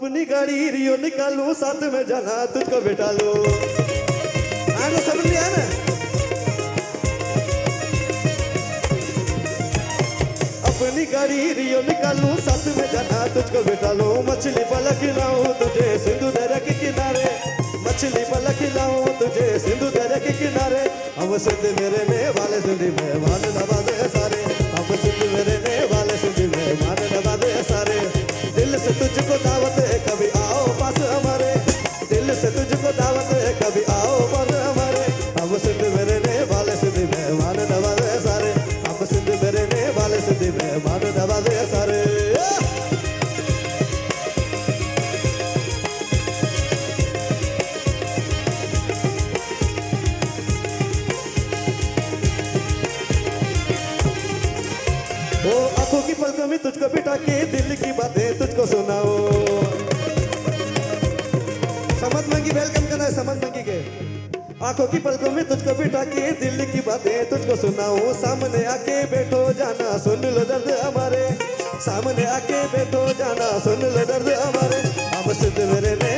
अपनी गाड़ी रियो निकालूं, साथ में जाना तुझको बिठा लो। आगे समझ लिया ना? अपनी गाड़ी रियो निकालूं, साथ में जाना तुझको बिठा लो। मछली पलक खिलाऊं तुझे सिंधु दरिया के किनारे, मछली पलक खिलाऊं तुझे सिंधु दरिया के किनारे। हम सिंध मेरे ने वाले सिंधी मेहमान नवाजे सारे, हम सिंध मेरे ने वाले सिंधी मेहमान नवाजे सारे। दिल से तुझको दावत है कभी आओ पास हमारे, दिल से तुझको दावत है कभी आओ पास हमारे। हम सिंध मेरे ने वाले सिंधी मेहमान नवाजे सारे, हम सिंध मेरे ने वाले सिंधी मेहमान नवाजे सारे। ओ आंखों की पलकों में तुझको बिठा के दिल की बातें तुझको सुनाओ। समझ मंगी वेलकम करना है, समझ मंगी के। आंखों की पलकों में तुझको बिठा के दिल की बातें तुझको सुनाओ। सामने आके बैठो जाना सुन लो दर्द हमारे, सामने आके बैठो जाना सुन लो दर्द हमारे। हम सिंध मेरे ने